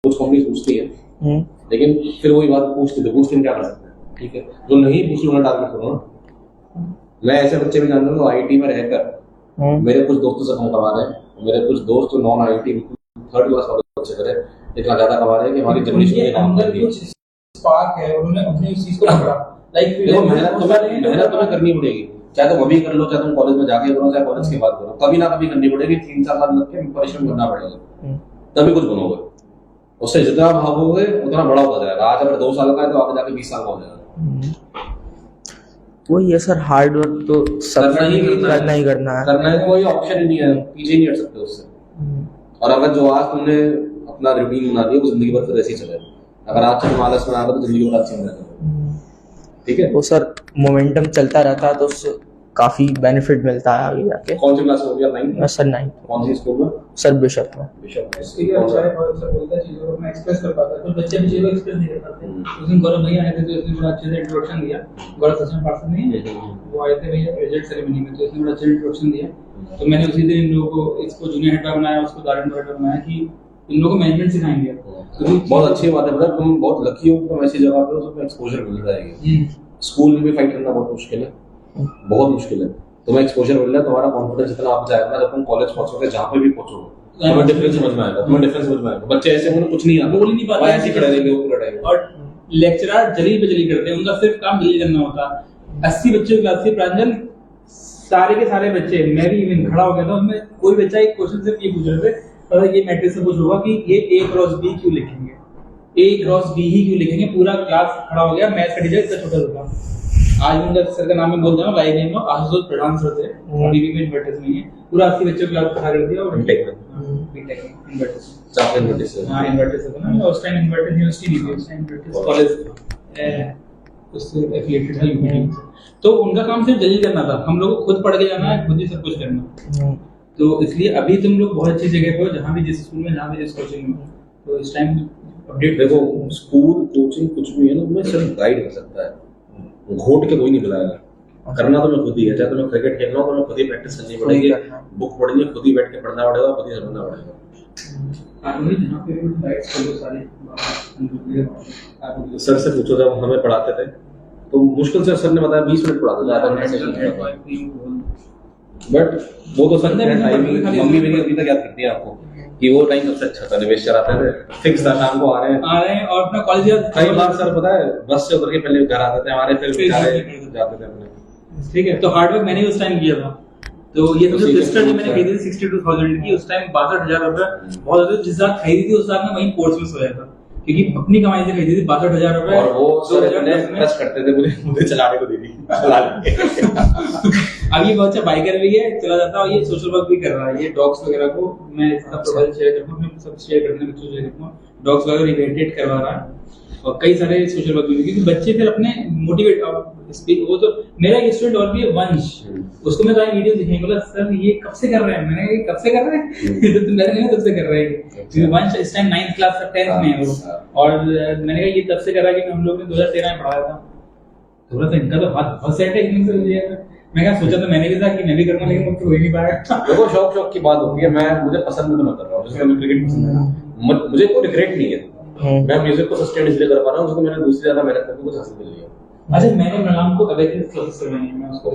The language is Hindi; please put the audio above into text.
कुछ कंपनी पूछती है, लेकिन फिर वही बात पूछते थे, पूछ के क्या कर सकते हैं, ठीक है, जो नहीं पूछ लो ना टारगेट करो ना। मैं ऐसे बच्चे भी जानता हूँ जो आईटी में रहकर मेरे कुछ दोस्तों से कम कमा रहे हैं, मेरे कुछ दोस्त जो नॉन आईटी थर्ड क्लास वाले बच्चे करे इतना ज्यादा कमा रहे हैं कि हमारी जनरेशन के अंदर कुछ स्पार्क है, उन्होंने अपनी उस चीज को पकड़ा। लाइक देखो मेहनत तुम्हें करनी पड़ेगी, चाहे तुम अभी कर लो, चाहे तुम कॉलेज में जाके करो, चाहे कॉलेज के बाद करो, कभी ना कभी करनी पड़ेगी। 3-4 साल लग के परिश्रम करना पड़ेगा, तभी कुछ बनोगे। उससे जितना भागोगे उतना बड़ा होता जाएगा। आज अगर 2 साल का है तो आगे जाके 20 साल का हो जाएगा। वही है सर, हार्ड वर्क तो करना ही करना है, करना है, कोई ऑप्शन ही नहीं है, पीछे नहीं हट सकते उससे। और अगर जो आज तुमने अपना रूटीन बना दिया वो जिंदगी भर फिर ऐसे ही चलेगा। अगर आज तुम आलस में आ रहे तो जिंदगी भर अच्छी नहीं रहेगी, ठीक है। वो सर मोमेंटम चलता रहता है तो उससे काफी बेनिफिट मिलता है आगे जाके। कौन सी क्लास में हो गया? 9 सर 9 कौन सी स्कूल में? सर बिशप में। इसके लिए अच्छा है, और सब बोलता है चीजों को मैं एक्सप्रेस कर पाता है, तो बच्चे भी चीजों को एक्सप्रेस नहीं कर पाते। उस दिन गौरव भैया आए थे तो उसने बड़ा अच्छे से इंट्रोडक्शन दिया। गौरव सचिन पार्षद नहीं है, वो आए थे भैया रिजल्ट सेरेमनी में, तो उसने बड़ा अच्छा इंट्रोडक्शन दिया। तो मैंने उसी दिन इन लोगों को, इसको जूनियर हेड बनाया, उसको गार्डन हेड बनाया कि इन लोगों को मैनेजमेंट सिखाएंगे। तो बहुत अच्छी बात है ब्रदर, तुम बहुत लकी हो, तुम ऐसी जगह पे हो तुम्हें एक्सपोजर मिल रहा है। स्कूल में भी फाइट करना बहुत मुश्किल है, बहुत मुश्किल है। तुम्हें एक्सपोजर मिल रहा है, तुम्हारा कॉन्फिडेंस इतना आप जाएगा जब तुम कॉलेज पहुंचोगे, जहाँ पे भी पहुंचोगे तुम्हें डिफरेंस समझ में आएगा, बच्चे ऐसे होंगे कुछ नहीं आता, बोल ही नहीं पाते, ऐसे खड़े रहेंगे वो पूरा टाइम। और लेक्चरर जलील पे जलील करते हैं, उनका सिर्फ काम जलील करना होता है। 80 बच्चों की क्लास थी प्रांजल, सारे के सारे बच्चे, मैं भी इवन खड़ा हो गया था, उसमें कोई बच्चा एक क्वेश्चन सिर्फ ये पूछ रहे थे, पता ये मैट्रिक्स से पूछ होगा कि ये A क्रॉस B क्यों लिखेंगे, A क्रॉस B ही क्यों लिखेंगे। पूरा क्लास खड़ा हो गया, मैथ्स का टीचर इतना छोटा था। आज उनका सर का नाम मैं बोल रहा हूँ, लाइव नेम आशुतोष प्रधान सर थे, अभी भी इन्वर्टर्स में है। पूरा 80 बच्चों को क्लास खड़ा कर दिया, और बीटेक में इन्वर्टर्स, हां इन्वर्टर्स था ना, उस टाइम इन्वर्टर्स यूनिवर्सिटी नहीं थी, उस टाइम इन्वर्टर्स कॉलेज उससे एफिलिएटेड था यूपीटी। तो उनका काम सिर्फ जलील करना था, हम लोग को खुद पढ़ के जाना है, खुद ही सब कुछ करना। तो इसलिए अभी तुम लोग बहुत अच्छी जगह पे हो, जहाँ भी जिस स्कूल में, जहाँ भी जिस कोचिंग में, तो इस टाइम अपडेट देखो स्कूल कोचिंग कुछ भी है ना, तुम्हें सिर्फ गाइड कर सकता है, घोट के कोई नहीं बुलाएगा। करना तो मैं खुद ही है, चाहे तुम्हें क्रिकेट खेलना हो तो मैं खुद ही प्रैक्टिस करनी पड़ेगी, बुक पढ़नी है, खुद ही बैठ के पढ़ना पड़ेगा, खुद ही समझना पड़ेगा। सर से पूछो, जब हमें पढ़ाते थे तो मुश्किल से सर ने बताया 20 मिनट पढ़ाते थे, बट वो तो सर ने टाइमिंग, मम्मी मेरी अभी तक याद करती है आपको कि वो टाइम सबसे अच्छा था, निवेश कराते थे, फिक्स था, शाम को आ रहे हैं और अपना कॉलेज। कई बार सर पता है बस से उतर के पहले घर आते थे हमारे, फिर जाते थे अपने, ठीक है। तो हार्ड वर्क मैंने उस टाइम किया था। तो ये तो सिस्टर जो मैंने खरीदी थी 62,000 की, उस टाइम 62,000 रुपए बहुत ज्यादा। जिस रात खरीदी थी उस रात मैं वहीं कोर्स में सोया था, क्योंकि अपनी कमाई से खरीदी थी 62,000 रुपए। और वो सर इतने खर्च करते थे, मुझे चलाने को दे दी, चला अब ये बहुत अच्छा बाइकर भी है, चला जाता है, और ये सोशल वर्क भी कर रहा है। ये डॉग्स वगैरह को मैं इसका प्रोफाइल शेयर करता हूं, मैं सब शेयर करने में शेयर करता हूं। डॉग्स वगैरह रिलेटेड करवा रहा है, और कई सारे सोशल वर्क भी, क्योंकि बच्चे फिर अपने मोटिवेट, वो तो मेरा एक स्टूडेंट और भी है वंश, उसको मैं कहीं वीडियो दिखाई, बोला सर ये कब से कर रहे हैं, मैंने कहा कब से कर रहे हैं तो मैंने कहा तब से कर रहे हैं, क्योंकि वंश इस टाइम 9th क्लास का 10th में है वो, और मैंने कहा ये तब से कर रहा है कि हम लोग ने 2013 में पढ़ाया था। थोड़ा सा इनका तो हाथ बहुत सेट है एकदम से मुझे, मैं क्या सोचा तो मैंने भी था कि मैं भी करूंगा, लेकिन मुझसे हो ही नहीं पाया। देखो शौक की बात होती है, मैं मुझे पसंद है तो मैं कर रहा हूँ, जैसे मुझे क्रिकेट पसंद है, मुझे कोई रिग्रेट नहीं है, मैं म्यूजिक को सस्टेन इसलिए कर पा रहा हूँ क्योंकि मैंने दूसरी ज्यादा मेहनत करके कुछ हासिल कर लिया। अच्छा, मैंने मृणाल को अवेकनेस क्लासेस करवाई है, मैं उसको